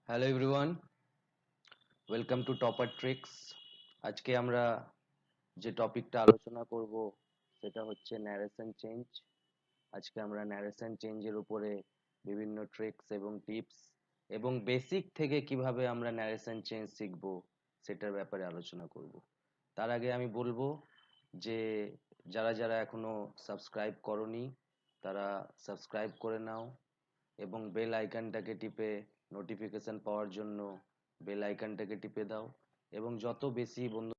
Hello everyone, welcome to topper tricks. আজকে আমরা যে টপিকটা আলোচনা করব সেটা হচ্ছে ন্যারেশন চেঞ্জ। আজকে আমরা ন্যারেশন চেঞ্জের উপরে বিভিন্ন ট্রিক্স এবং টিপস এবং বেসিক থেকে কিভাবে আমরা ন্যারেশন চেঞ্জ শিখব সেটার ব্যাপারে আলোচনা করব। তার আগে আমি বলবো যে যারা যারা এখনো সাবস্ক্রাইব করনি তারা সাবস্ক্রাইব করে নাও এবং বেল আইকনটাকে টিপে নোটিফিকেশন পাওয়ার জন্য বেল আইকনটাকে টিপে দাও এবং যত বেশি বন্ধু।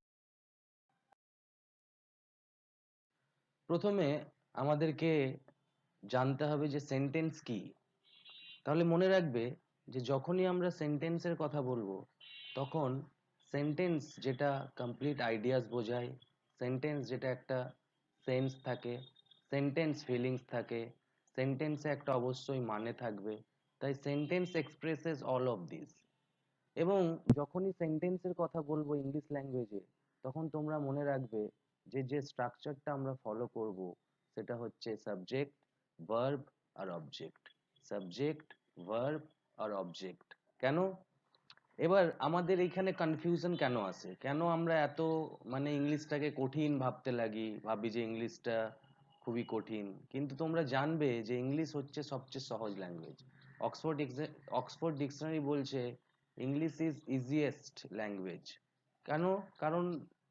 প্রথমে আমাদেরকে জানতে হবে যে সেন্টেন্স কি। তাহলে মনে রাখবে যে যখনই আমরা সেন্টেন্সের কথা বলবো তখন সেন্টেন্স যেটা কমপ্লিট আইডিয়াস বোঝায়, সেন্টেন্স যেটা একটা সেন্স থাকে, সেন্টেন্স ফিলিংস থাকে, সেন্টেন্সে একটা অবশ্যই মানে থাকবে। তাই sentence expresses all of this. এবং যখনই সেন্টেন্সের কথা বলবো ইংলিশ ল্যাঙ্গুয়েজে তখন তোমরা মনে রাখবে যে যে স্ট্রাকচারটা আমরা ফলো করব সেটা হচ্ছে সাবজেক্ট, ভার্ব আর অবজেক্ট। সাবজেক্ট, ভার্ব আর অবজেক্ট। কেন? এবার আমাদের এইখানে কনফিউশন কেন আসে, কেন আমরা এত ইংলিশটাকে কঠিন ভাবতে লাগি, ভাবি যে ইংলিশটা খুবই কঠিন। কিন্তু তোমরা জানবে যে ইংলিশ হচ্ছে সবচেয়ে সহজ ল্যাঙ্গুয়েজ। অক্সফোর্ড ডিকশনারি বলছে ইংলিশ ইজ ইজিয়েস্ট ল্যাঙ্গুয়েজ। কেন? কারণ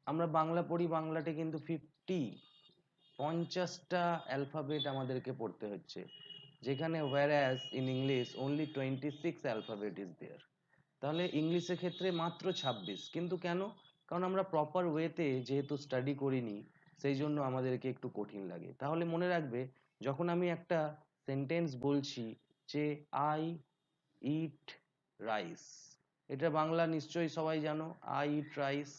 আমরা বাংলা পড়ি, বাংলাতে কিন্তু 50টা অ্যালফাবেট আমাদেরকে পড়তে হচ্ছে, যেখানে whereas in English only 26 alphabet is there। তাহলে ইংলিশের ক্ষেত্রে মাত্র 26। কিন্তু কেন? কারণ আমরা প্রপার ওয়েতে যেহেতু স্টাডি করিনি সেই জন্য আমাদেরকে একটু কঠিন লাগে। তাহলে মনে রাখবে যখন আমি একটা সেন্টেন্স বলছি যে আই ইট রাইস, এটা বাংলা নিশ্চয়ই সবাই জানো, আই ইট রাইস।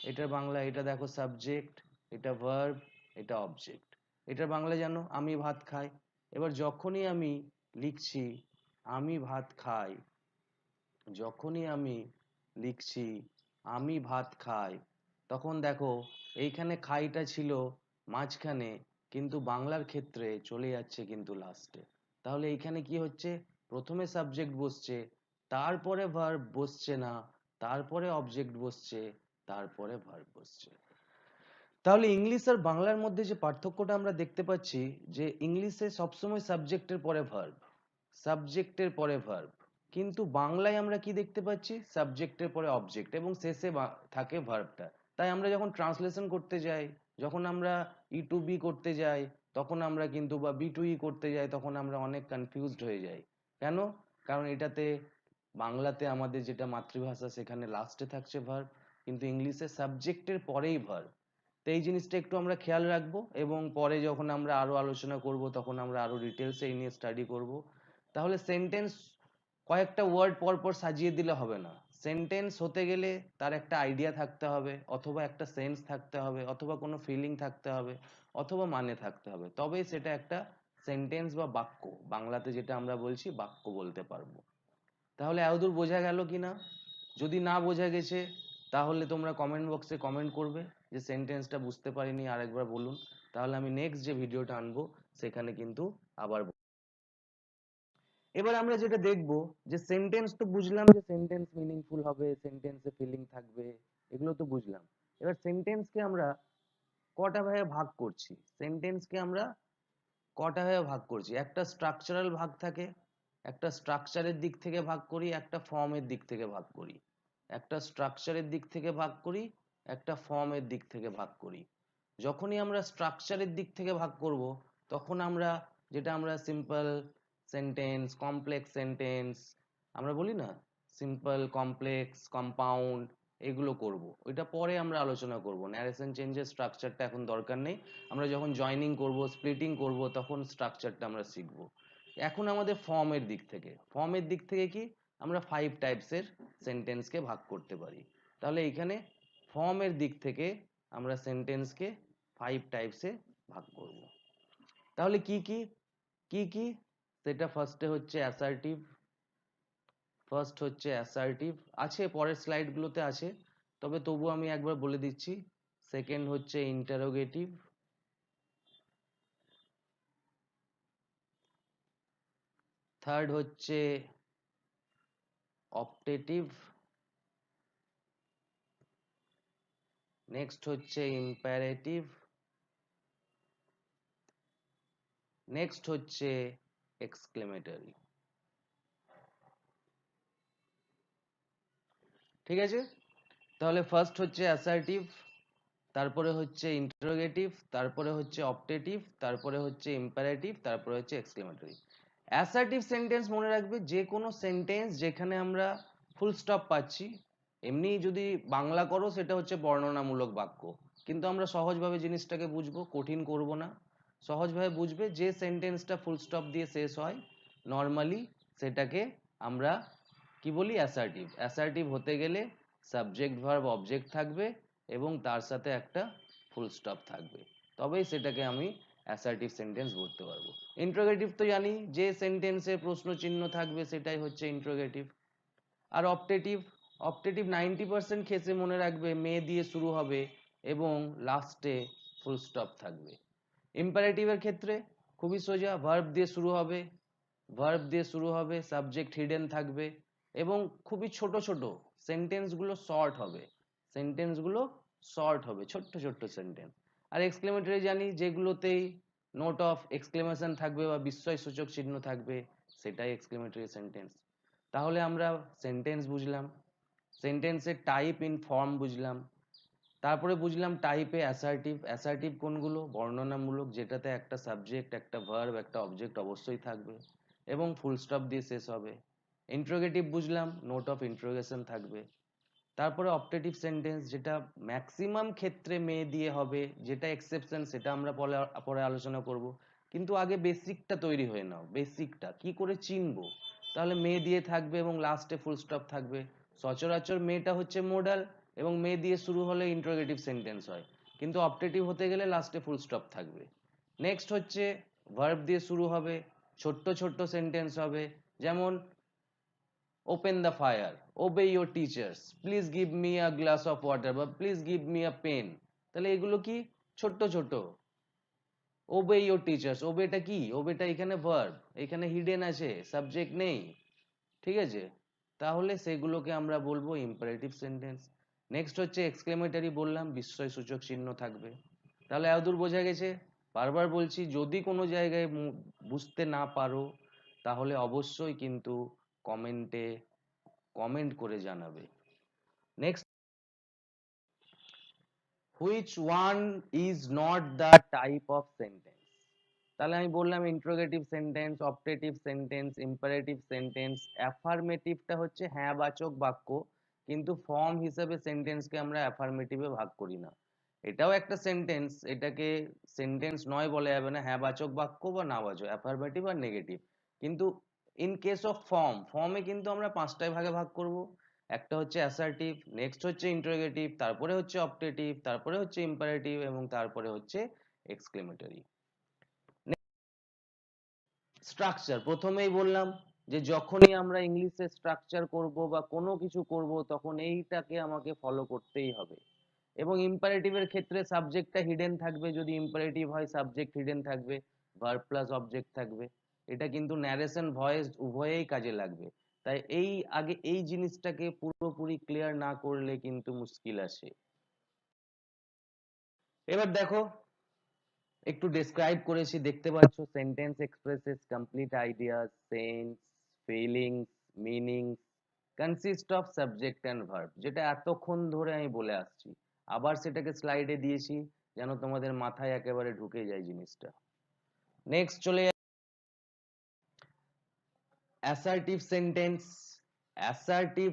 এটা বাংলা, এটা দেখো সাবজেক্ট, এটা ভার্ব, এটা অবজেক্ট। এটা বাংলা জানো, আমি ভাত খাই। এবার যখনই আমি লিখছি আমি ভাত খাই, যখনই আমি লিখছি আমি ভাত খাই, তখন দেখো এইখানে খাইটা ছিল মাঝখানে, কিন্তু বাংলার ক্ষেত্রে চলে যাচ্ছে কিন্তু লাস্টে। তাহলে এইখানে কি হচ্ছে, প্রথমে সাবজেক্ট বসছে, তারপরে ভার্ব বসছে না, তারপরে অবজেক্ট বসছে, তারপরে ভার্ব বসছে। তাহলে ইংলিশ আর বাংলার মধ্যে যে পার্থক্যটা আমরা দেখতে পাচ্ছি যে ইংলিশে সবসময় সাবজেক্টের পরে ভার্ব, সাবজেক্টের পরে ভার্ব, কিন্তু বাংলায় আমরা কি দেখতে পাচ্ছি, সাবজেক্টের পরে অবজেক্ট এবং শেষে থাকে ভার্বটা। তাই আমরা যখন ট্রান্সলেশন করতে যাই, যখন আমরা ই টু বি করতে যাই, তখন আমরা কিন্তু বা বি টু ই করতে যাই তখন আমরা অনেক কনফিউজড হয়ে যাই। কেন? কারণ এটাতে বাংলাতে আমাদের যেটা মাতৃভাষা সেখানে লাস্টে থাকছে ভার্ব, কিন্তু ইংলিশে সাবজেক্টের পরেই ভার্ব। তো এই জিনিসটা একটু আমরা খেয়াল রাখবো এবং পরে যখন আমরা আরো আলোচনা করব তখন আমরা আরো ডিটেলস এই নিয়ে স্টাডি করব। তাহলে সেন্টেন্স কয়েকটা ওয়ার্ড পর পর সাজিয়ে দিলে হবে না। সেন্টেন্স হতে গেলে তার একটা আইডিয়া থাকতে হবে, অথবা একটা সেন্স থাকতে হবে, অথবা কোনো ফিলিং থাকতে হবে, অথবা মানে থাকতে হবে, তবেই সেটা একটা সেন্টেন্স বা বাক্য, বাংলাতে যেটা আমরা বলছি বাক্য বলতে পারবো। তাহলে এতদূর বোঝা গেল কিনা? যদি না বোঝা গেছে তাহলে তোমরা কমেন্ট বক্সে কমেন্ট করবে যে সেন্টেন্সটা বুঝতে পারিনি আরেকবার বলুন। তাহলে আমি নেক্সট যে ভিডিওটা আনবো সেখানে কিন্তু আবার এবার আমরা যেটা দেখব যে সেন্টেন্স তো বুঝলাম যে সেন্টেন্স মিনিংফুল হবে, সেন্টেন্সে ফিলিং থাকবে, এগুলো তো বুঝলাম। এবার সেন্টেন্সকে আমরা কটা ভাগে ভাগ করছি, সেন্টেন্সকে আমরা কটা ভাগে ভাগ করছি। একটা স্ট্রাকচারাল ভাগ থাকে, একটা স্ট্রাকচারের দিক থেকে ভাগ করি, একটা ফর্মের দিক থেকে ভাগ করি। একটা স্ট্রাকচারের দিক থেকে ভাগ করি, একটা ফর্মের দিক থেকে ভাগ করি। যখনই আমরা স্ট্রাকচারের দিক থেকে ভাগ করব তখন আমরা যেটা আমরা সিম্পল সেন্টেন্স, কমপ্লেক্স সেন্টেন্স আমরা বলি না, সিম্পল, কমপ্লেক্স, কম্পাউন্ড, এগুলো করব। ওইটা পরে আমরা আলোচনা করব, ন্যারেশন চেঞ্জের স্ট্রাকচারটা এখন দরকার নেই। আমরা যখন জয়নিং করব, স্প্লিটিং করব, তখন স্ট্রাকচারটা আমরা শিখব। এখন আমাদের ফর্মের দিক থেকে, ফর্মের দিক থেকে কি আমরা 5 টাইপসের সেন্টেন্সকে ভাগ করতে পারি। তাহলে এইখানে ফর্মের দিক থেকে আমরা সেন্টেন্সকে 5 টাইপসে ভাগ করব। তাহলে কি কি কি কি সেটা ফার্স্টে হচ্ছে অ্যাসার্টিভ। ফার্স্ট হচ্ছে অ্যাসার্টিভ, আছে পরের স্লাইডগুলোতে আছে, তবে তবু আমি একবার বলে দিচ্ছি। সেকেন্ড হচ্ছে ইন্টারোগেটিভ। থার্ড হচ্ছে অপটেটিভ, নেক্সট হচ্ছে ইম্পারেটিভ, নেক্সট হচ্ছে এক্সক্লেমেটরি। ঠিক আছে, তাহলে ফার্স্ট হচ্ছে অ্যাসার্টিভ, তারপরে হচ্ছে ইন্টারোগেটিভ, তারপরে হচ্ছে অপটেটিভ, তারপরে হচ্ছে ইম্পারেটিভ, তারপরে হচ্ছে এক্সক্লেমেটরি। অ্যাসার্টিভ সেন্টেন্স মনে রাখবে যে কোনো সেন্টেন্স যেখানে আমরা ফুল স্টপ পাচ্ছি। এমনি যদি বাংলা করো সেটা হচ্ছে বর্ণনামূলক বাক্য, কিন্তু আমরা সহজভাবে জিনিসটাকে বুঝবো, কঠিন করব না, সহজভাবে বুঝবে। যে সেন্টেন্সটা ফুল স্টপ দিয়ে শেষ হয় নর্মালি সেটাকে আমরা কি বলি, অ্যাসার্টিভ। অ্যাসার্টিভ হতে গেলে সাবজেক্ট ভার্ব অবজেক্ট থাকবে এবং তার সাথে একটা ফুল স্টপ থাকবে, তবেই সেটাকে আমি অ্যাসার্টিভ সেন্টেন্স বলতে পারবো। ইন্ট্রোগেটিভ তো জানি, যে সেন্টেন্সে প্রশ্ন চিহ্ন থাকবে সেটাই হচ্ছে ইন্ট্রোগেটিভ। আর অপটেটিভ, অপটেটিভ 90% ক্ষেত্রে মনে রাখবে মে দিয়ে শুরু হবে এবং লাস্টে ফুল স্টপ থাকবে। ইম্পারেটিভের ক্ষেত্রে খুবই সোজা, ভার্ব দিয়ে শুরু হবে, ভার্ব দিয়ে শুরু হবে, সাবজেক্ট হিডেন থাকবে এবং খুবই ছোট ছোট সেন্টেন্সগুলো শর্ট হবে, সেন্টেন্সগুলো শর্ট হবে, ছোট্ট ছোট্ট সেন্টেন্স। আর এক্সক্লেমেটরি জানি, যেগুলোতেই নোট অফ এক্সক্লেমেশন থাকবে বা বিস্ময়সূচক চিহ্ন থাকবে সেটাই এক্সক্লেমেটরি সেন্টেন্স। তাহলে আমরা সেন্টেন্স বুঝলাম, সেন্টেন্সের টাইপ ইন ফর্ম বুঝলাম, তারপরে বুঝলাম টাইপে অ্যাসার্টিভ। অ্যাসার্টিভ কোনগুলো, বর্ণনামূলক, যেটাতে একটা সাবজেক্ট, একটা ভার্ব, একটা অবজেক্ট অবশ্যই থাকবে এবং ফুল স্টপ দিয়ে শেষ হবে। ইন্ট্রোগেটিভ বুঝলাম, নোট অফ ইন্ট্রোগেশন থাকবে। তারপরে অপটেটিভ সেন্টেন্স, যেটা ম্যাক্সিমাম ক্ষেত্রে মে দিয়ে হবে, যেটা এক্সেপশন সেটা আমরা পরে পরে আলোচনা করব, কিন্তু আগে বেসিকটা তৈরি হয়ে নাও। বেসিকটা কি করে চিনবো, তাহলে মে দিয়ে থাকবে এবং লাস্টে ফুল স্টপ থাকবে। সচরাচর মেটা হচ্ছে মোডাল এবং মে দিয়ে শুরু হলে ইন্ট্রোগেটিভ সেন্টেন্স হয়, কিন্তু অপটেটিভ হতে গেলে লাস্টে ফুল স্টপ থাকবে। নেক্সট হচ্ছে ভার্ব দিয়ে শুরু হবে, ছোট্ট ছোট্ট সেন্টেন্স হবে, যেমন open the fire, obey your teachers, please give me a glass of water বা please give me a pen. তাহলে এগুলো কি, ছোট্ট ছোট। ওবে ইউর টিচার্স, ওবেটা কি, ওবেটা এখানে ভার্ব, এখানে হিডেন আছে, সাবজেক্ট নেই। ঠিক আছে, তাহলে সেগুলোকে আমরা বলবো ইম্পারেটিভ সেন্টেন্স। নেক্সট হচ্ছে এক্সক্লেমেটরি, বললাম বিস্ময়সূচক চিহ্ন থাকবে। তাহলে এতদূর বোঝা গেছে। বারবার বলছি, যদি কোনো জায়গায় বুঝতে না পারো তাহলে অবশ্যই কিন্তু কমেন্টে কমেন্ট করে জানাবে। Next, which one is not the type of sentence. তাহলে আমি বললাম interrogative sentence, optative sentence, imperative sentence. অ্যাফার্মেটিভটা হচ্ছে হ্যাঁ বাচক বাক্য, কিন্তু ফর্ম হিসেবে সেন্টেন্সকে আমরা অ্যাফার্মেটিভে ভাগ করি না। এটাও একটা সেন্টেন্স, এটাকে সেন্টেন্স নয় বলা যাবে না, হ্যাঁ বাচক বাক্য বা না বাচক, অ্যাফার্মেটিভ আর নেগেটিভ। কিন্তু ইন কেস অফ ফর্ম, ফর্মে কিন্তু আমরা পাঁচটায় ভাগে ভাগ করব। একটা হচ্ছে অ্যাসার্টিভ, নেক্সট হচ্ছে ইন্টারোগেটিভ, তারপরে হচ্ছে অপটেটিভ, তারপরে হচ্ছে ইম্পারেটিভ এবং তারপরে হচ্ছে এক্সক্লেমেটরি। স্ট্রাকচার, প্রথমেই বললাম যে যখনই আমরা ইংলিশে স্ট্রাকচার করব বা কোনো কিছু করব তখন এইটাকে আমাকে ফলো করতেই হবে। এবং ইম্পারেটিভের ক্ষেত্রে সাবজেক্টটা হিডেন থাকবে, যদি ইম্পারেটিভ হয় সাবজেক্ট হিডেন থাকবে, ভার্ব প্লাস অবজেক্ট থাকবে। এটা কিন্তু ন্যারেশন ভয়েস উভয়েই কাজে লাগবে। তাই এই আগে এই জিনিসটাকে পুরোপুরি ক্লিয়ার না করলে কিন্তু মুশকিল আছে। এবার দেখো, একটু ডেসক্রাইব করেছি, দেখতে পাচ্ছ, sentence expresses complete ideas, sense, feelings, meaning, consist of subject and verb, যেটা এতক্ষণ ধরে আমি বলে আসছি। আবার সেটাকে স্লাইডে দিয়েছি যেন তোমাদের মাথায় একেবারে ঢুকে যায় জিনিসটা। নেক্সট চলে অ্যাসার্টিভ সেন্টেন্স। অ্যাসার্টিভ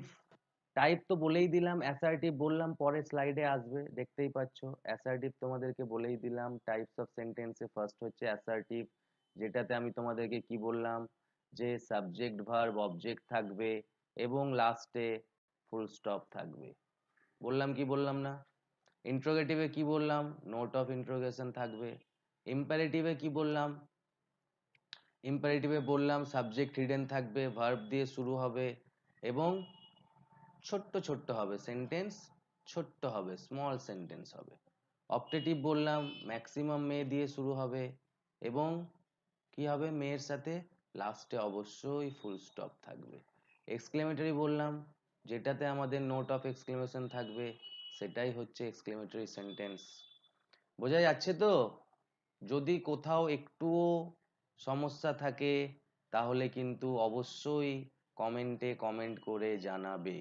টাইপ তো বলেই দিলাম, অ্যাসার্টিভ বললাম পরে স্লাইডে আসবে, দেখতেই পাচ্ছ। অ্যাসার্টিভ তোমাদেরকে বলেই দিলাম, টাইপস অফ সেন্টেন্সে ফার্স্ট হচ্ছে অ্যাসার্টিভ, যেটাতে আমি তোমাদেরকে কি বললাম, যে সাবজেক্ট ভার্ব অবজেক্ট থাকবে এবং লাস্টে ফুল স্টপ থাকবে। বললাম কি বললাম না? ইন্ট্রোগেটিভে কি বললাম, নোট অফ ইন্ট্রোগেশন থাকবে। ইম্পারেটিভে কি বললাম, ইম্পারেটিভে বললাম সাবজেক্ট হিডেন থাকবে, ভার্ব দিয়ে শুরু হবে এবং ছোট্ট ছোট্ট হবে সেন্টেন্স, ছোট্ট হবে, স্মল সেন্টেন্স হবে। অপটেটিভ বললাম ম্যাক্সিমাম মে দিয়ে শুরু হবে এবং কি হবে, মেয়ের সাথে লাস্টে অবশ্যই ফুল স্টপ থাকবে। এক্সক্লেমেটরি বললাম, যেটাতে আমাদের নোট অফ এক্সক্লেমেশন থাকবে, সেটাই হচ্ছে এক্সক্লেমেটরি সেন্টেন্স। বোঝা যাচ্ছে তো? যদি কোথাও একটুও সমস্যা থাকে তাহলে কিন্তু অবশ্যই কমেন্টে কমেন্ট করে জানাবে।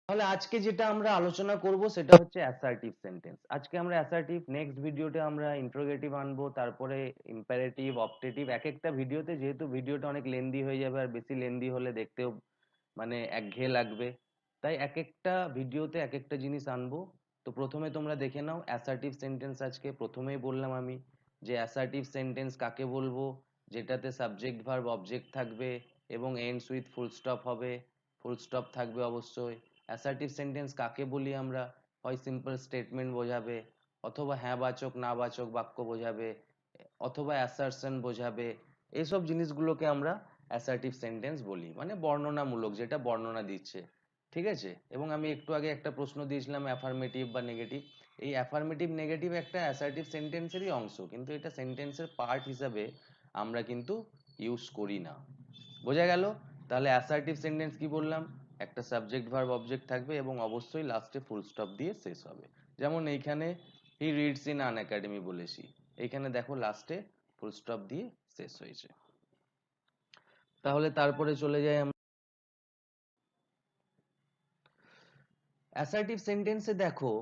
তাহলে আজকে যেটা আমরা আলোচনা করব সেটা হচ্ছে অ্যাসার্টিভ সেন্টেন্স। আজকে আমরা অ্যাসার্টিভ, নেক্সট ভিডিওতে আমরা ইন্টারোগেটিভ আনবো, তারপরে ইম্পারেটিভ, অপটেটিভ। এক একটা ভিডিওতে, যেহেতু ভিডিওটা অনেক লেন্দি হয়ে যাবে, আর বেশি লেন্দি হলে দেখতেও মানে একঘেয়ে লাগবে, তাই এক একটা ভিডিওতে এক একটা জিনিস আনবো। তো প্রথমে তোমরা দেখে নাও অ্যাসার্টিভ সেন্টেন্স। আজকে প্রথমেই বললাম আমি যে অ্যাসার্টিভ সেন্টেন্স কাকে বলবো, যেটাতে সাবজেক্ট ভার্ব অবজেক্ট থাকবে এবং এন্ডস উইথ ফুল স্টপ হবে, ফুল স্টপ থাকবে অবশ্যই। অ্যাসার্টিভ সেন্টেন্স কাকে বলি আমরা, হয় সিম্পল স্টেটমেন্ট বোঝাবে, অথবা হ্যাঁ বাচক না বাচক বাক্য বোঝাবে, অথবা অ্যাসারশন বোঝাবে। এইসব জিনিসগুলোকে আমরা অ্যাসার্টিভ সেন্টেন্স বলি, মানে বর্ণনামূলক, যেটা বর্ণনা দিচ্ছে। ঠিক আছে? এবং আমি একটু আগে একটা প্রশ্ন দিয়েছিলাম অ্যাফার্মেটিভ বা নেগেটিভ। এই অ্যাফার্মেটিভ নেগেটিভ একটা অ্যাসার্টিভ সেন্টেন্সেরই অংশ, কিন্তু এটা সেন্টেন্সের পার্ট হিসাবে আমরা কিন্তু ইউজ করি না। বোঝা গেল? তাহলে অ্যাসার্টিভ সেন্টেন্স কি বললাম, একটা সাবজেক্ট ভার্ব অবজেক্ট থাকবে এবং অবশ্যই লাস্টে ফুল স্টপ দিয়ে শেষ হবে। যেমন এইখানে he reads in an academy বলেছি, এইখানে দেখো লাস্টে ফুল স্টপ দিয়ে শেষ হয়েছে। তাহলে তারপরে চলে যাই আমরা অ্যাসার্টিভ সেন্টেন্সে। দেখো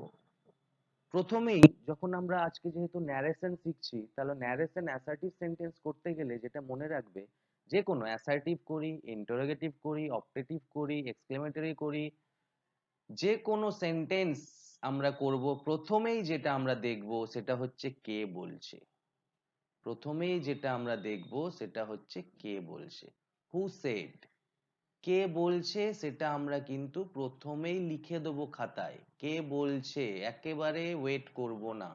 প্রথমেই যখন আমরা আজকে যেহেতু ন্যারেশন শিখছি, তাহলে ন্যারেশন অ্যাসার্টিভ সেন্টেন্স করতে গেলে যেটা মনে রাখবে, যে কোনো অ্যাসার্টিভ করি, ইন্টারোগেটিভ করি, অপটেটিভ করি, এক্সক্লেমেটরি করি, যে কোনো সেন্টেন্স আমরা করব, প্রথমেই যেটা আমরা দেখব সেটা হচ্ছে কে বলছে। প্রথমেই যেটা আমরা দেখব সেটা হচ্ছে কে বলছে, হু সেড। কে বলছে সেটা আমরা কিন্তু প্রথমেই লিখে দেবো খাতায়, কে বলছে, একেবারে ওয়েট করব না।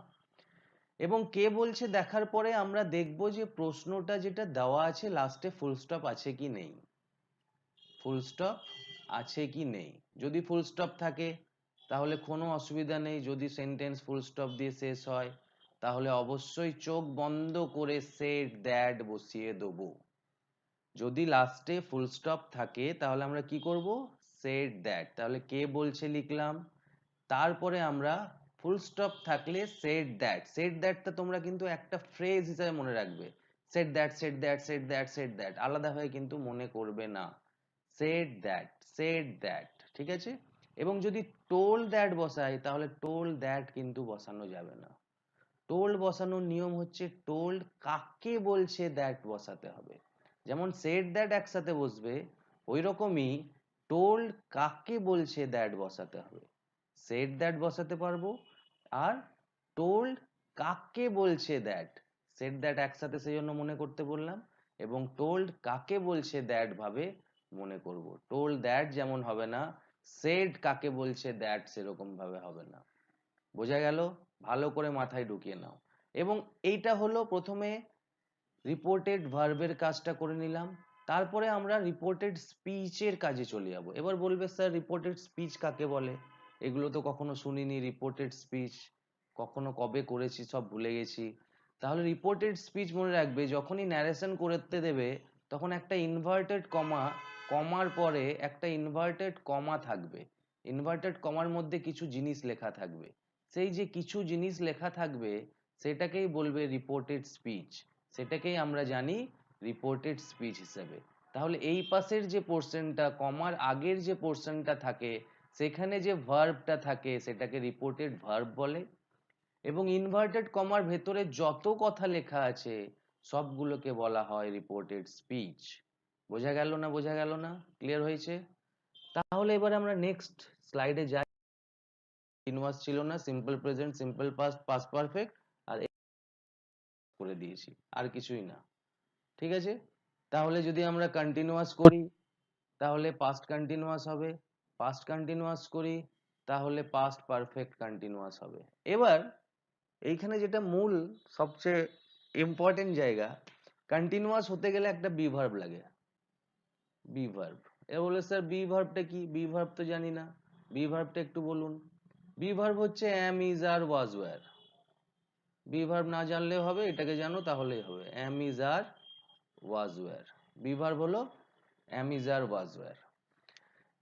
এবং কে বলছে দেখার পরে আমরা দেখব যে প্রশ্নটা যেটা দেওয়া আছে লাস্টে ফুল স্টপ আছে কি নেই, ফুল স্টপ আছে কি নেই। যদি ফুল স্টপ থাকে তাহলে কোনো অসুবিধা নেই, যদি সেন্টেন্স ফুল স্টপ দিয়ে শেষ হয় তাহলে অবশ্যই চোখ বন্ধ করে সেড দ্যাট বসিয়ে দেবো। যদি লাস্টে ফুল স্টপ থাকে তাহলে আমরা কি করব, সেড দ্যাট। তাহলে কে বলছে লিখলাম, তারপরে আমরা ফুল স্টপ থাকলে সেড দ্যাট। সেড দ্যাটটা তোমরা কিন্তু একটা ফ্রেজ হিসেবে মনে রাখবে, said that, said that, said that, said that, আলাদা হয়ে কিন্তু মনে করবে না। সেড দ্যাট, সেড দ্যাট, ঠিক আছে? এবং যদি টোল দ্যাট বসাই তাহলে টোল দ্যাট কিন্তু বসানো যাবে না। টোল্ড বসানোর নিয়ম হচ্ছে টোল্ড কাকে বলছে দ্যাট বসাতে হবে। যেমন সেড দ্যাট একসাথে বসবে, ওই রকমই টোল্ড কাকে বলছে দ্যাট বসাতে হবে। সেড দ্যাট বসাতে পারবো, আর টোল্ড কাকে বলছে দ্যাট, সেড দ্যাট একসাথে সেই জন্য মনে করতে বললাম, এবং টোল্ড কাকে বলছে দ্যাট ভাবে মনে করব। টোল্ড দ্যাট যেমন হবে না, সেড কাকে বলছে দ্যাট সেরকম ভাবে হবে না। বোঝা গেল? ভালো করে মাথায় ঢুকিয়ে নাও। এবং এইটা হলো প্রথমে রিপোর্টেড ভার্বের কাজটা করে নিলাম, তারপরে আমরা রিপোর্টেড স্পিচের কাজে চলে যাব। এবার বলবে স্যার রিপোর্টেড স্পিচ কাকে বলে, এগুলো তো কখনো শুনিনি, রিপোর্টেড স্পিচ কখনো কবে করেছি সব ভুলে গেছি। তাহলে রিপোর্টেড স্পিচ মনে রাখবে, যখনই ন্যারেশন করতে দেবে তখন একটা ইনভার্টেড কমা, কমার পরে একটা ইনভার্টেড কমা থাকবে, ইনভার্টেড কমার মধ্যে কিছু জিনিস লেখা থাকবে, সেই যে কিছু জিনিস লেখা থাকবে সেটাকেই বলবে রিপোর্টেড স্পিচ, সেটাকেই আমরা জানি রিপোর্টেড স্পিচ হিসেবে। তাহলে এই পাশের যে পোর্শনটা, কমার আগের যে পোর্শনটা থাকে, সেখানে যে ভার্বটা থাকে সেটাকে রিপোর্টেড ভার্ব বলে, এবং ইনভার্টেড কমার ভেতরে যত কথা লেখা আছে সবগুলোকে বলা হয় রিপোর্টেড স্পিচ। বোঝা গেল না? বোঝা গেল না? ক্লিয়ার হয়েছে? তাহলে এবারে আমরা নেক্সট স্লাইডে যাই। কন্টিনিউয়াস ছিল না, simple present, simple past, past perfect, আর করে দিয়েছি, আর কিছুই না। ঠিক আছে? তাহলে যদি আমরা কন্টিনিউয়াস করি তাহলে পাস্ট কন্টিনিউয়াস হবে, পাস্ট কন্টিনিউয়াস করি তাহলে পাস্ট পারফেক্ট কন্টিনিউয়াস হবে। এবার এইখানে যেটা মূল সবচেয়ে ইম্পর্টেন্ট জায়গা, কন্টিনিউয়াস হতে গেলে একটা বি ভার্ব লাগে, বি ভার্ব। এ বলে স্যার বি ভার্বটা কি, বি ভার্ব তো জানি না, বি ভার্বটা একটু বলুন। বি ভার্ব হচ্ছে am is are was were। Be verb না জানলেও হবে, এটাকে জানো তাহলেই হবে, am is are was were। Be verb হলো am is are was were।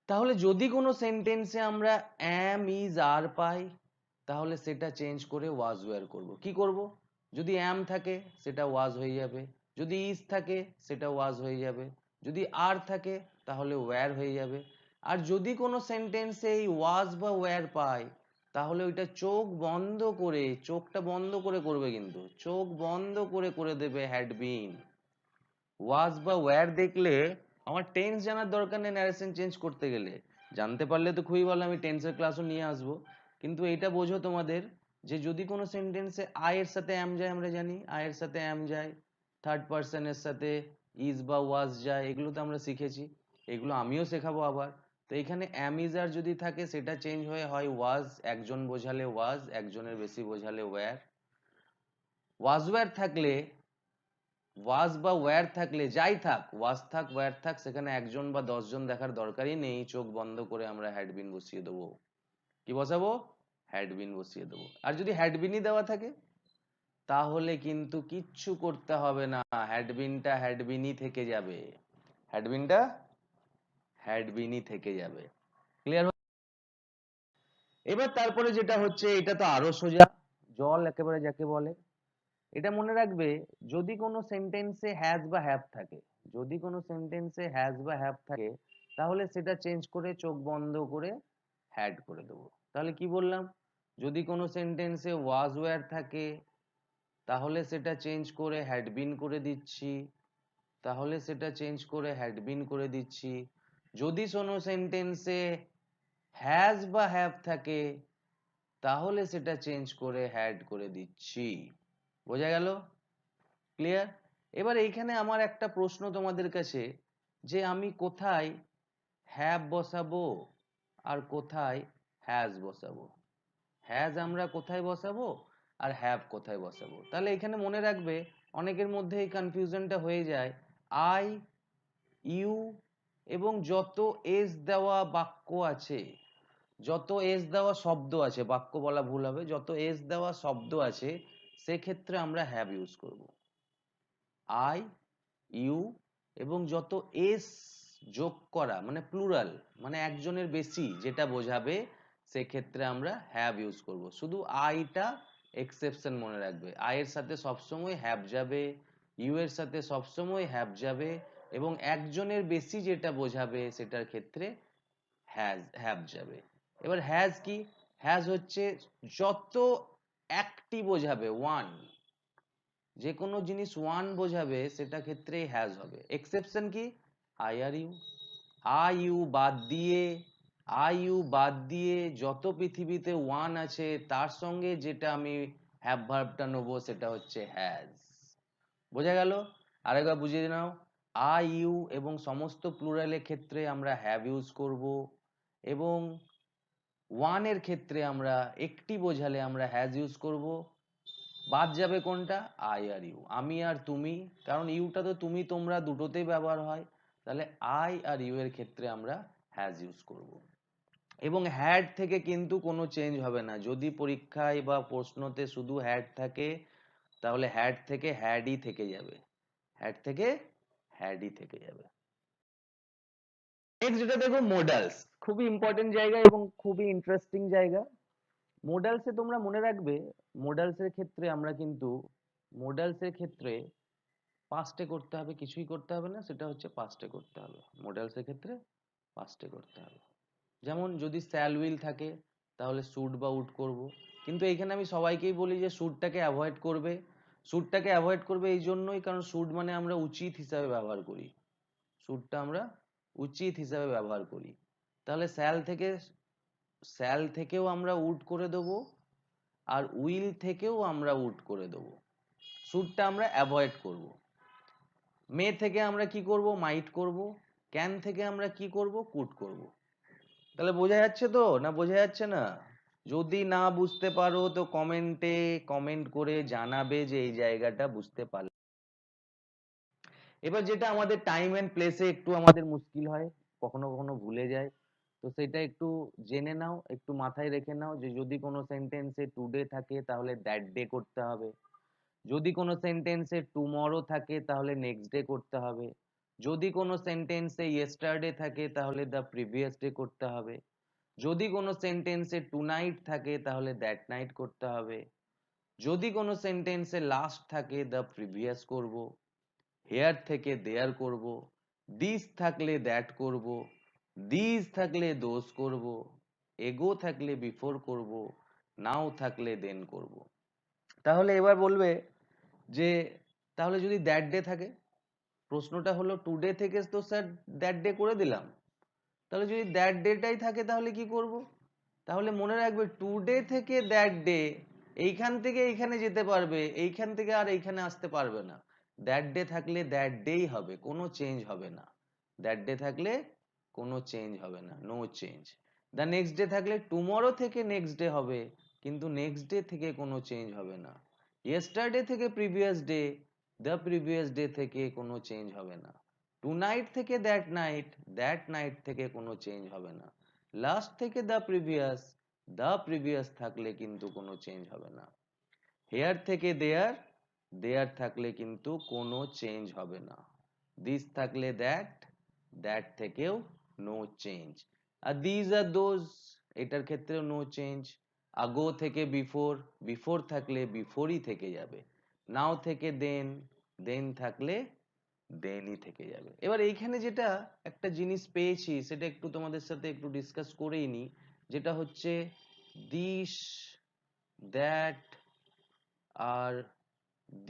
তাহলে যদি কোনো সেন্টেন্সে আমরা am is are পাই তাহলে সেটা চেঞ্জ করে was were করব। কি করব? যদি am থাকে সেটা was হয়ে যাবে, যদি is থাকে সেটা was হয়ে যাবে, যদি are থাকে তাহলে were হয়ে যাবে। আর যদি কোনো সেন্টেন্সে এই was বা were পাই তাহলে ওইটা চোখ বন্ধ করে, চোখটা বন্ধ করে করবে, কিন্তু চোখ বন্ধ করে করে দেবে had been। was বা were দেখলে আমার টেন্স জানার দরকার নেই ন্যারেশন চেঞ্জ করতে গেলে, জানতে পারলে তো খুবই ভালো, আমি টেন্সের ক্লাসও নিয়ে আসবো। কিন্তু এটা বোঝো তোমাদের যে যদি কোনো সেন্টেন্সে আই এর সাথে অ্যাম যায়, আমরা জানি আই এর সাথে অ্যাম যায়, থার্ড পার্সনের সাথে ইজ বা ওয়াজ যায়, এগুলো তো আমরা শিখেছি, এগুলো আমিও শেখাবো আবার। তো এখানে অ্যাম ইজ আর যদি থাকে সেটা চেঞ্জ হয়ে হয় ওয়াজ, একজন বোঝালে ওয়াজ, একজনের বেশি বোঝালে ওয়্যার। ওয়াজ ওয়্যার থাকলে, ওয়াজ বা ওয়্যার থাকলে যাই থাক, ওয়াজ থাক ওয়্যার থাক, সেখানে একজন বা 10 জন দেখার দরকারই নেই, চোখ বন্ধ করে আমরা হ্যাড বিন বসিয়ে দেবো। কি বসাবো? হ্যাড বিন বসিয়ে দেবো। আর যদি হ্যাড বিনই দেওয়া থাকে তাহলে কিন্তু কিচ্ছু করতে হবে না, হ্যাড বিনটা হ্যাড বিনই থেকে যাবে, হ্যাড বিনটা হ্যাড বিনই থেকে যাবে। ক্লিয়ার? এবার তারপরে যেটা হচ্ছে, এটা তো আরো সোজা, জল একেবারে যাকে বলে। এটা মনে রাখবে, যদি কোনো সেন্টেন্সে হ্যাজ বা হ্যাভ থাকে, যদি কোনো সেন্টেন্সে হ্যাজ বা হ্যাভ থাকে তাহলে সেটা চেঞ্জ করে চোখ বন্ধ করে হ্যাড করে দেবো। তাহলে কি বললাম? যদি কোনো সেন্টেন্সে ওয়াজ ওয়্যার থাকে তাহলে সেটা চেঞ্জ করে হ্যাড বিন করে দিচ্ছি, তাহলে সেটা চেঞ্জ করে হ্যাড বিন করে দিচ্ছি। যদি কোনো সেন্টেন্সে হ্যাজ বা হ্যাভ থাকে তাহলে সেটা চেঞ্জ করে হ্যাড করে দিচ্ছি। বোঝা গেল? ক্লিয়ার? এবার এইখানে আমার একটা প্রশ্ন তোমাদের কাছে, যে আমি কোথায় হ্যাভ বসাবো আর কোথায় হ্যাজ বসাবো? হ্যাজ আমরা কোথায় বসাবো আর হ্যাভ কোথায় বসাবো? তাহলে এখানে মনে রাখবে, অনেকের মধ্যে এই কনফিউশনটা হয়ে যায়, আই, ইউ এবং যত এস দেওয়া বাক্য আছে, যত এস দেওয়া শব্দ আছে, বাক্য বলা ভুল হবে, যত এস দেওয়া শব্দ আছে সেক্ষেত্রে আমরা হ্যাভ ইউজ করব। আই, ইউ এবং যত এস যোগ করা মানে প্লুরাল, মানে একজনের বেশি যেটা বোঝাবে, সেক্ষেত্রে আমরা হ্যাভ ইউজ করব। শুধু আইটা এক্সেপশন মনে রাখবে, আই এর সাথে সবসময় হ্যাভ যাবে, ইউ এর সাথে সবসময় হ্যাভ যাবে, এবং একজনের বেশি যেটা বোঝাবে সেটার ক্ষেত্রে হ্যাভ যাবে। এবার হ্যাজ কি? হ্যাজ হচ্ছে যত একটি বোঝাবে, ওয়ান, যে কোনো জিনিস ওয়ান বোঝাবে সেটা ক্ষেত্রে হ্যাজ হবে। এক্সেপশন কি? আই আর ইউ। আই ইউ বাদ দিয়ে, আই ইউ বাদ দিয়ে যত পৃথিবীতে ওয়ান আছে তার সঙ্গে যেটা আমি হ্যাভ ভার্বটা নেবো সেটা হচ্ছে হ্যাজ। বোঝা গেল? আরেকবার বুঝিয়ে নাও, আই ইউ এবং সমস্ত প্লুরালের ক্ষেত্রে আমরা হ্যাভ ইউজ করব, এবং ওয়ান এর ক্ষেত্রে আমরা একটি বোঝালে আমরা হ্যাজ ইউজ করব। বাদ যাবে কোনটা? আই আর ইউ, আমি আর তুমি, কারণ ইউটা তো তুমি তোমরা দুটোতেই ব্যবহার হয়, তাহলে আই আর ইউ এর ক্ষেত্রে আমরা হ্যাজ ইউজ করব। এবং হ্যাড থেকে কিন্তু কোনো চেঞ্জ হবে না, যদি পরীক্ষায় বা প্রশ্নতে শুধু হ্যাড থাকে তাহলে হ্যাড থেকে হ্যাডই থেকে যাবে, হ্যাড থেকে হ্যাডই থেকে যাবে। নেক্সট যেটা দেখো, মোডালস, খুবই ইম্পর্টেন্ট জায়গা এবং খুবই ইন্টারেস্টিং জায়গা। মোডালসে তোমরা মনে রাখবে, মোডালসের ক্ষেত্রে আমরা কিন্তু, মোডালসের ক্ষেত্রে পাস্টে করতে হবে, কিছুই করতে হবে না, সেটা হচ্ছে পাস্টে করতে হবে, মোডালসের ক্ষেত্রে পাস্টে করতে হবে। যেমন যদি শ্যাল উইল থাকে তাহলে শুড বা উড করব, কিন্তু এইখানে আমি সবাইকেই বলি যে শুডটাকে অ্যাভয়েড করবে। শুডটাকে অ্যাভয়েড করবে এই জন্যই কারণ শুড মানে আমরা উচিত হিসাবে ব্যবহার করি, শুডটা আমরা উচিত হিসাবে ব্যবহার করি। তাহলে শ্যাল থেকেও আমরা উড করে দেবো, আর উইল থেকেও আমরা উড করে দেবো, শুডটা আমরা অ্যাভয়েড করব। মে থেকে আমরা কি করব? মাইট করব। ক্যান থেকে আমরা কি করব? কুড করব। তাহলে বোঝা যাচ্ছে তো, না বোঝা যাচ্ছে না? যদি না বুঝতে পারো তো কমেন্টে কমেন্ট করে জানাবে যে এই জায়গাটা বুঝতে পারলে। এবার যেটা আমাদের টাইম এন্ড প্লেসে একটু আমাদের মুশকিল হয়, কখনো কখনো ভুলে যায়, তো সেটা একটু জেনে নাও, একটু মাথায় রেখে নাও যে যদি কোনো সেন্টেন্সে টুডে থাকে তাহলে দ্যাট ডে করতে হবে, যদি কোনো সেন্টেন্সে টুমরো থাকে তাহলে নেক্সট ডে করতে হবে, যদি কোনো সেন্টেন্সে yesterday থাকে তাহলে the previous day করতে হবে, যদি কোনো সেন্টেন্সে tonight থাকে তাহলে that night করতে হবে, যদি কোনো সেন্টেন্সে লাস্ট থাকে the previous করব, হেয়ার থেকে দেয়ার করব, দিস থাকলে দ্যাট করব, দিস থাকলে দোজ করব, এগো থাকলে বিফোর করব, নাও থাকলে দেন করব। তাহলে এবার বলবে যে তাহলে যদি দ্যাট ডে থাকে, প্রশ্নটা হলো টুডে থেকে তো স্যার দ্যাট ডে করে দিলাম, তাহলে যদি দ্যাট ডেটাই থাকে তাহলে কি করব? তাহলে মনে রাখবে টুডে থেকে দ্যাট ডে এইখান থেকে এইখানে যেতে পারবে, এইখান থেকে আর এইখানে আসতে পারবে না। দ্যাট ডে থাকলে দ্যাট ডেই হবে, কোনো চেঞ্জ হবে না। দ্যাট ডে থাকলে কোনো চেঞ্জ হবে না, no change. The next day থাকলে টুমরো থেকে নেক্সট ডে হবে, কিন্তু নেক্সট ডে থেকে কোনো চেঞ্জ হবে না। ইয়েস্টারডে থেকে previous day, the previous day থেকে কোনো চেঞ্জ হবে না। টুনাইট থেকে দ্যাট নাইট থেকে কোনো চেঞ্জ হবে না। লাস্ট থেকে দ্য প্রিভিয়াস থাকলে কিন্তু কোনো চেঞ্জ হবে না। হেয়ার থেকে দেয়ার থাকলে কিন্তু কোনো চেঞ্জ হবে না। দিস থাকলে দ্যাট থেকেও নো চেঞ্জ। আর দিস আর দোজ, এটার ক্ষেত্রেও নো চেঞ্জ। আগো থেকে বিফোর থাকলে বিফোরই থেকে যাবে। নাও থেকে দেন থাকলে দেনই থেকে যাবে। এবার এইখানে যেটা একটা জিনিস পেয়েছি সেটা একটু তোমাদের সাথে একটু ডিসকাস করেই নি, যেটা হচ্ছে দিস, দ্যাট আর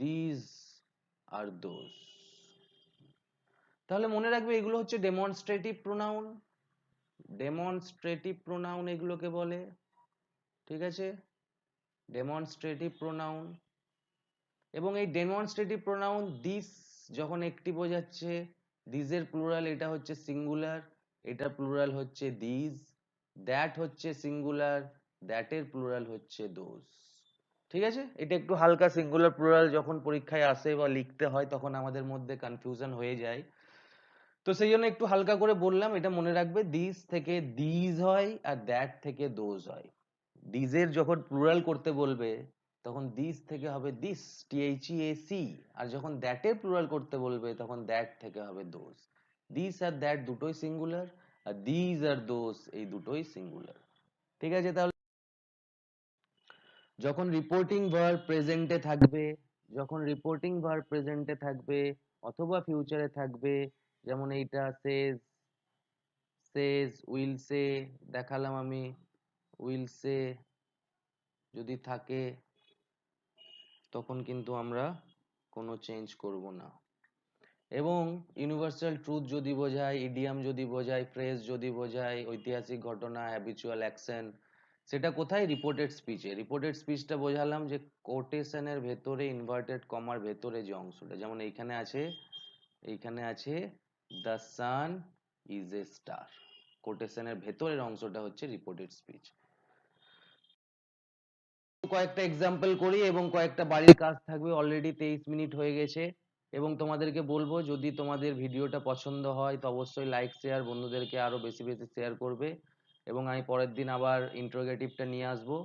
দিস আর দোজ। তাহলে মনে রাখবে এগুলো হচ্ছে ডেমনস্ট্রেটিভ প্রোনাউন, ডেমনস্ট্রেটিভ প্রোনাউন এগুলোকে বলে, ঠিক আছে, ডেমনস্ট্রেটিভ প্রোনাউন। এবং এই ডেমনস্ট্রেটিভ প্রোনাউন দিস যখন একটি বোঝাচ্ছে, দিসের প্লুরাল এটা হচ্ছে সিঙ্গুলার, এটা প্লুরাল হচ্ছে দিস, দ্যাট হচ্ছে সিঙ্গুলার, দ্যাটের প্লুরাল হচ্ছে দোজ। ঠিক আছে, এটা একটু হালকা সিঙ্গুলার প্লুরাল যখন পরীক্ষায় আসে বা লিখতে হয় তখন আমাদের মধ্যে কনফিউশন হয়ে যায়, তো সেই জন্য একটু হালকা করে বললাম। এটা মনে রাখবে দিস থেকে দিস হয় আর দ্যাট থেকে দোজ হয়। দিসের যখন প্লুরাল করতে বলবে তখন দিস থেকে হবে দিস, THEAC, আর যখন দ্যাটের প্লুরাল করতে বলবে তখন দ্যাট থেকে হবে দোজ। দিস আর দ্যাট দুটোই সিঙ্গুলার, আর দিস আর দোজ এই দুটোই সিঙ্গুলার। ঠিক আছে, তাহলে যখন রিপোর্টিং ভার্ব প্রেজেন্টে থাকবে, যখন রিপোর্টিং ভার্ব প্রেজেন্টে থাকবে অথবা ফিউচারে থাকবে, যেমন এইটা উইল সে দেখালাম আমি, উইল সে যদি থাকে তখন কিন্তু আমরা কোনো চেঞ্জ করব না। এবং ইউনিভার্সাল ট্রুথ যদি বোঝায়, ইডিয়াম যদি বোঝায়, ফ্রেজ যদি বোঝায়, ঐতিহাসিক ঘটনা, হ্যাবিচুয়াল অ্যাকশন, সেটা কোথায়? রিপোর্টেড স্পিচে। রিপোর্টেড স্পিচটা বোঝালাম যে কোটেশনের ভেতরে ইনভার্টেড কমার ভেতরে যে অংশটা, যেমন এইখানে আছে the sun is a star, কোটেশনের ভেতরের অংশটা হচ্ছে রিপোর্টেড স্পিচ। কয়েকটা এক্সাম্পল করি এবং কয়েকটা বাড়ির কাজ থাকবে, অলরেডি 23 মিনিট হয়ে গেছে। এবং তোমাদেরকে বলবো যদি তোমাদের ভিডিওটা পছন্দ হয় তো অবশ্যই লাইক শেয়ার, বন্ধুদেরকে আরো বেশি বেশি শেয়ার করবে। এবং আমি পরের দিন আবার ইন্টারোগেটিভটা নিয়ে আসবো।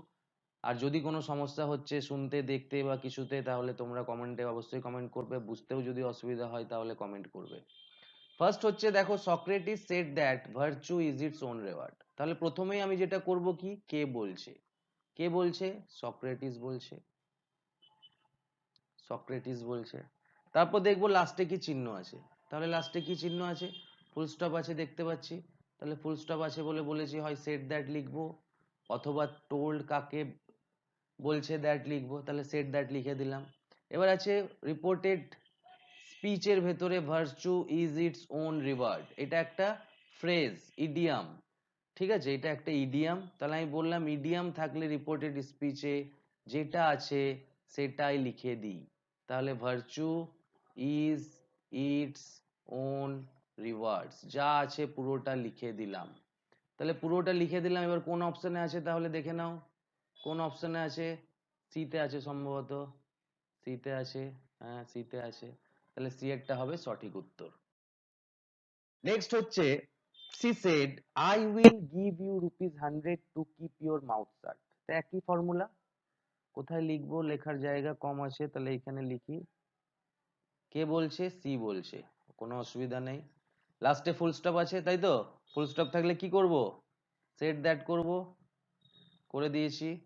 আর যদি কোনো সমস্যা হচ্ছে শুনতে, দেখতে বা কিছুতে, তাহলে তোমরা কমেন্টে অবশ্যই কমেন্ট করবে। বুঝতেও যদি অসুবিধা হয় তাহলে কমেন্ট করবে। ফার্স্ট হচ্ছে দেখো, Socrates said that virtue is its own reward. তাহলে প্রথমেই আমি যেটা করব কি, কে বলছে, কে বলছে? সক্রেটিস বলছে, সক্রেটিস বলছে। তারপর দেখবো লাস্টে কি চিহ্ন আছে। তাহলে লাস্টে কি চিহ্ন আছে? ফুল স্টপ আছে দেখতে পাচ্ছি। তাহলে ফুল স্টপ আছে বলে বলেছি হয় সেড দ্যাট লিখবো, অথবা টোল্ড কাকে বলছে দ্যাট লিখবো, তাহলে সেড দ্যাট লিখে দিলাম। এবার আছে রিপোর্টেড স্পিচের ভেতরে virtue is its own reward, এটা একটা ফ্রেজ, ইডিয়াম। ঠিক আছে, এটা একটা ইডিয়াম। তাহলে আমি বললাম ইডিয়াম থাকলে রিপোর্টেড স্পিচে যেটা আছে সেটাই লিখে দিই। তাহলে virtue is its own rewards, যা আছে পুরোটা লিখে দিলাম। তাহলে পুরোটা লিখে দিলাম। এবার কোন অপশনে আছে তাহলে দেখে নাও, কোন অপশনে আছে? সিতে আছে সম্ভবত, সিতে আছে, হ্যাঁ সিতে আছে। তাহলে সি এরটা হবে সঠিক উত্তর। নেক্সট হচ্ছে she said I will give you ₹100 to keep your mouth shut। তো একই ফর্মুলা, কোথায় লিখবো? লেখার জায়গা কম আছে, তাহলে এখানে লিখি। কে বলছে? সি বলছে। কোনো অসুবিধা নেই। লাস্টে ফুল স্টপ আছে তাই তো? ফুল স্টপ থাকলে কি করব? সেট দ্যাট করব, করে দিয়েছি।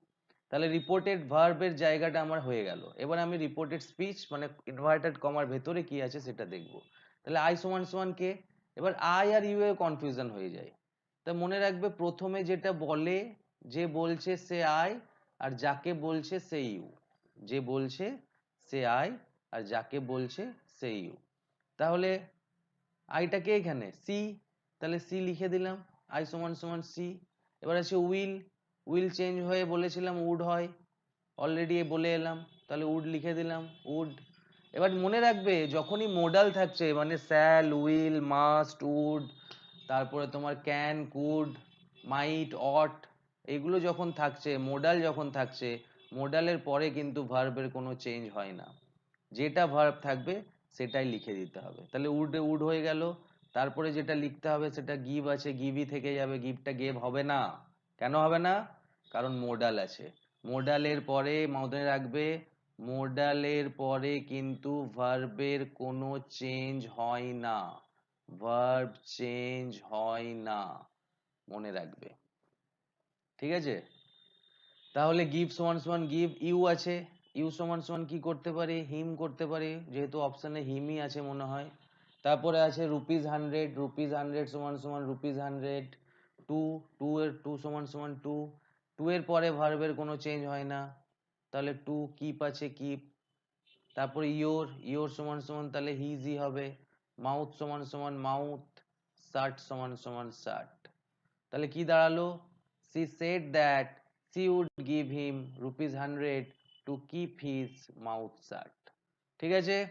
তাহলে রিপোর্টেড ভার্বের জায়গাটা আমার হয়ে গেল। এবার আমি রিপোর্টেড স্পিচ মানে ইনভার্টেড কমার ভেতরে কি আছে সেটা দেখব। তাহলে আই সমান সমান কে? এবার আই আর ইউ এ কনফিউশন হয়ে যায়। তা মনে রাখবে প্রথমে যেটা বলে, যে বলছে সে আই, আর যাকে বলছে সে ইউ। যে বলছে সে আই, আর যাকে বলছে সে ইউ। তাহলে আইটা কে এখানে? সি। তাহলে সি লিখে দিলাম, আই সমান সমান সি। এবার আছে উইল। উইল চেঞ্জ হয়ে বলেছিলাম উড হয়, অলরেডি বলে এলাম, তাহলে উড লিখে দিলাম, উড। এবার মনে রাখবে যখনই মোডাল থাকছে মানে স্যাল, উইল, মাস্ট, উড, তারপরে তোমার ক্যান, কুড, মাইট, অট, এগুলো যখন থাকছে, মোডাল যখন থাকছে, মোডালের পরে কিন্তু ভার্বের কোনো চেঞ্জ হয় না। যেটা ভার্ব থাকবে সেটাই লিখে দিতে হবে। তাহলে উড উড হয়ে গেল। তারপরে যেটা লিখতে হবে সেটা গিভ আছে, গিভই থেকে যাবে, গিভটা গেভ হবে না। কেন হবে না? কারণ মোডাল আছে। মোডালের পরে মনে রাখবে, মোডালের পরে কিন্তু ভার্বের কোনো চেঞ্জ হয় না। ভার্ব চেঞ্জ হয় না, মনে রাখবে। ঠিক আছে? তাহলে গিভ সমান সমান গিভ, ইউ আছে, ইউ সমান সমান কি করতে পারি? হিম করতে পারি, যেহেতু অপশনে হিমই আছে মনে হয়। তারপরে আছে রুপিস 100, রুপিস 100 সমান সমান রুপিস 100। টু, টু এর টু সমান সমান টু। টু এর পরে ভার্বের কোনো চেঞ্জ হয় না, তাহলে টু। কিপ আছে, কিপ। তারপরে ইয়োর, ইয়োর সমান সমান তাহলে হিজি হবে। মাউথ সমান সমান মাউথ। শার্ট সমান সমান শার্ট। তাহলে কি দাঁড়ালো? she said that she would give him rupees 100 to keep his mouth shut। ঠিক আছে?